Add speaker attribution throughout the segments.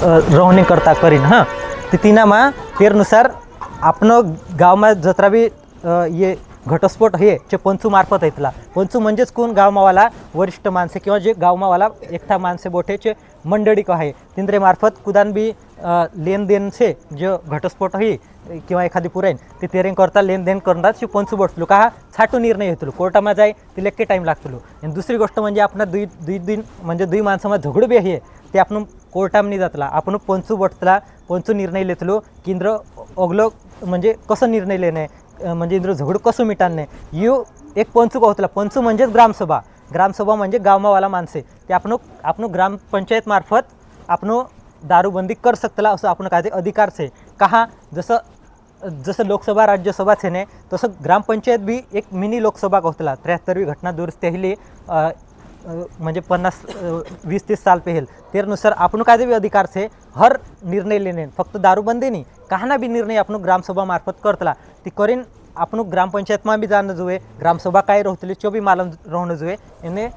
Speaker 1: रवणी करता करीन हां ते तिनामा तेरनुसार आपण गावमा जत्रा बी ये घटस्फोट हे चे पंचू मार्फत येतला पंचू म्हणजेच कोण गावमावाला वरिष्ठ माणसे किंवा जे गावमावाला एकटा माणसे बोठेचे मंडळी का आहे तिंद्रे मार्फत कुदान बी लेन देन से जो घटस्फोट ही किंवा एखादी पुराईन ते तेरेंग करता लेन देन करणार शे पंचू बोटलो का छाटू निर्णय घेतलो कोर्टामा जाय ते लेक्के टाईम लागतलो आणि दुसरी गोष्ट म्हणजे आपण दुई दिन म्हणजे दुई माणसामध्ये झगडू बी आहे ते आपण कोर्टामध्ये जातला आपण पंचू बोटतला पंचू निर्णय लेतलो केंद्र अगलो म्हणजे कसं निर्णय लेणे म्हणजे इंद्र झगडू कसं मिटाने यू एक पंचू कहतला पंचू म्हणजेच ग्रामसभा ग्रामसभा म्हणजे गावमावाला माणसे ते आपण ग्रामपंचायत मार्फत आपण दारूबंदी कर सकतला असं आपण काय ते अधिकार छे कहा जसं लोकसभा राज्यसभा छे ने तसं ग्रामपंचायत भी एक मिनी लोकसभा कहतला 73वी घटना दुरुस्ती हिले म्हणजे 50-20-30 साल पहले त्यानुसार आपण काय बी अधिकार छे हर निर्णय लेने फक्त दारूबंदी नहीं कहाना भी निर्णय आपण ग्रामसभा मार्फत करतला ती करीन आपण ग्रामपंचायत में भी जाणं जुए ग्रामसभा काय रहतली चो भी मालूम रहणं जुए एने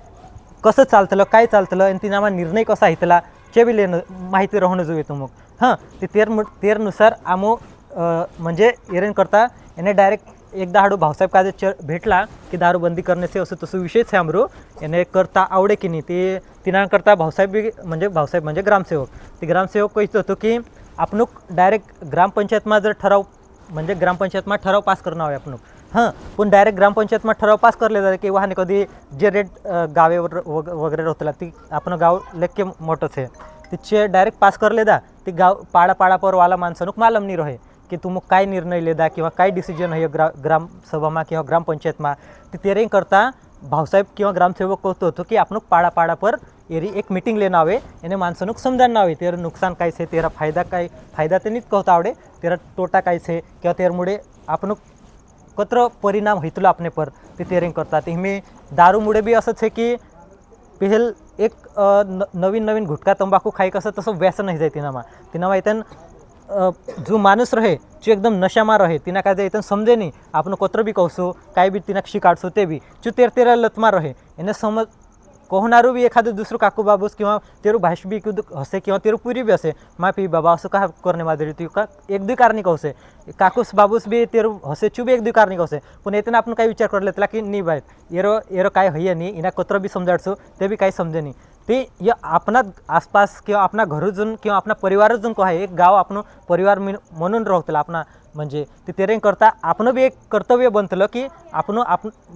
Speaker 1: कसं चालतलं काय चालतलं आणि तिनामा निर्णय कसा हितला चे भी लेणं माहिती रहणं जुए तो मग हां ते तेरनुसार आमो म्हणजे एरेन करता याने डायरेक्ट एकदा हाडू भाऊसाहेब काजे भेटला की दारूबंदी करणे से असं तसं विषयच आहे आमरो याने करता आवडे की नाही ते तिना करता भाऊसाहेब बी म्हणजे ग्रामसेवक ते ग्रामसेवक कहत होतो की आपण डायरेक्ट ग्रामपंचायतमा जर ठराव म्हणजे ग्रामपंचायतमा ठराव पास करणं हवे आपण हां पण डायरेक्ट ग्रामपंचायतमा ठराव पास करले जाते की वाहने कधी जे रेट गावेवर वगैरे राहतला ती आपण गाव लेक्के मोठंच आहे तिचे डायरेक्ट पास करले दा ती गाव पाडापाडापर वाला माणसानुक मालम नाही रहे की तू मग काय निर्णय लेदा किंवा काय डिसिजन आहे ग्रामसभामा किंवा ग्रामपंचायतमा ते तेरे करता भाऊसाहेब किंवा ग्रामसेवक कहतो होतो की आपण पाडापाडापर एरी एक मीटिंग लेना हवे याने माणसानुक समजावणं हवे तेरा नुकसान काय छे तेरा फायदा ते नीच कहता आवडे तेरा तोटा काय छे किंवा तेरमुळे आपण कत्र परिणाम हितलो आपने पर ते तेरेंग करता ते मी दारूमुळे बी असंच आहे की पहल एक नवीन गुटखा तंबाखू खाई कसं तसं व्यसन नाही जाय तिनामा इथं जो माणूस रहे जो एकदम नशामा रहे तिना काय जाय इथं समजे नाही आपण कत्र बी कहसो काय बी तिना शिकाडसो ते बी जो तेरा लतमा रहे याने समज कोहनारू बी एखादं दुसरं काकू बाबूस किंवा तेरू भाष बी हसे किंवा तेरू पुरी बी असे माफी बाबा असं का करणे माझे तू का एक दुई कारणी कहसे काकूस बाबूस बी तेरू हसे चू बी एक दुई कारणी कहसे पण येते आपण काय विचार कर लेतला की नाही बाय एरो काय हय नाही इना कत्र बी समजाडसो ते बी काही समजे नाही ते या आपणा आसपास किंवा आपणा घरूजून किंवा आपणा परिवाराजून को आहे एक गाव आपण परिवार म्हणून राहतला आपणा म्हणजे ते तेरे करता आपण बी एक कर्तव्य बनतलं की आपण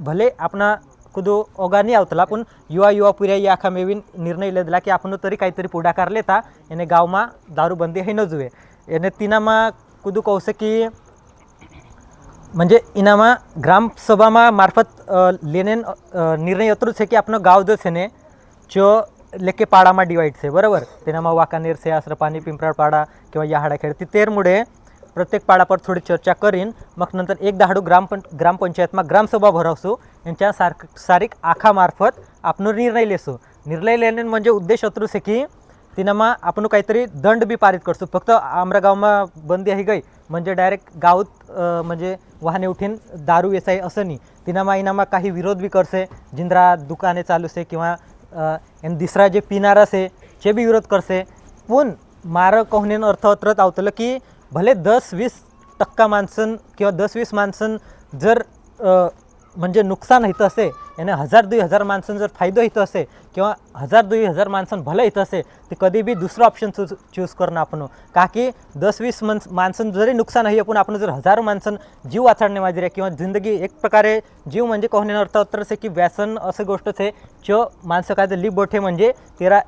Speaker 1: भले आपणा कुदो ओगा नहीं आवतला पण युवा पुऱ्या या आखा मेवीन निर्णय लेदला की आपण तरी काहीतरी पुढाकार लेता याने गावमा दारूबंदी हे न जुए याने तिनामा कुदू कहसे की म्हणजे इनामा ग्रामसभामा मार्फत लेने निर्णय अतरूच है की आपण गाव जो छे ने जो लेके पाडामा डिवाइड छे बरोबर तेनामा वाकानेर से आसरपानी पिंपराळपाडा किंवा या हाडाखेड ती तेरमुळे प्रत्येक पाडापर थोडी चर्चा करीन मग नंतर एकदा हाडू ग्रामपंचायतमा ग्रामसभा भरवसो यांच्या सारिक आखामार्फत आपण निर्णय लेने म्हणजे उद्देश अतरूच आहे की तिनामा आपण काहीतरी दंड बी पारित करतो फक्त आमरा गावमा बंदी आहे गई म्हणजे डायरेक्ट गावात म्हणजे वाहने उठीन दारू वेचाय असं नाही तिनामा इनामा काही विरोध बी करसे जिंद्रा दुकाने चालू से किंवा दुसरा जे पिनारा से चे बी विरोध करसे पण मारं कहण्यान अर्थ अत्रत आवतलं की भले 10-20% माणसं किंवा 10-20 माणसं जर म्हणजे नुकसान होतं असे याने 1000-2000 माणसं जर फायदा होतं असे किंवा 1000-2000 माणसं भलं होतं असे ते कधी बी दुसरं ऑप्शन चूज करणं आपण का की 10-20 माणसं जरी नुकसान आहे पण आपण जर 1000 माणसं जीव वाचवणे माझी रे किंवा जिंदगी एक प्रकारे जीव म्हणजे कहण्यान अर्थ अत्रच आहे की व्यसन असं गोष्टच आहे जो माणसं काय लिब बोठे म्हणजे तेरा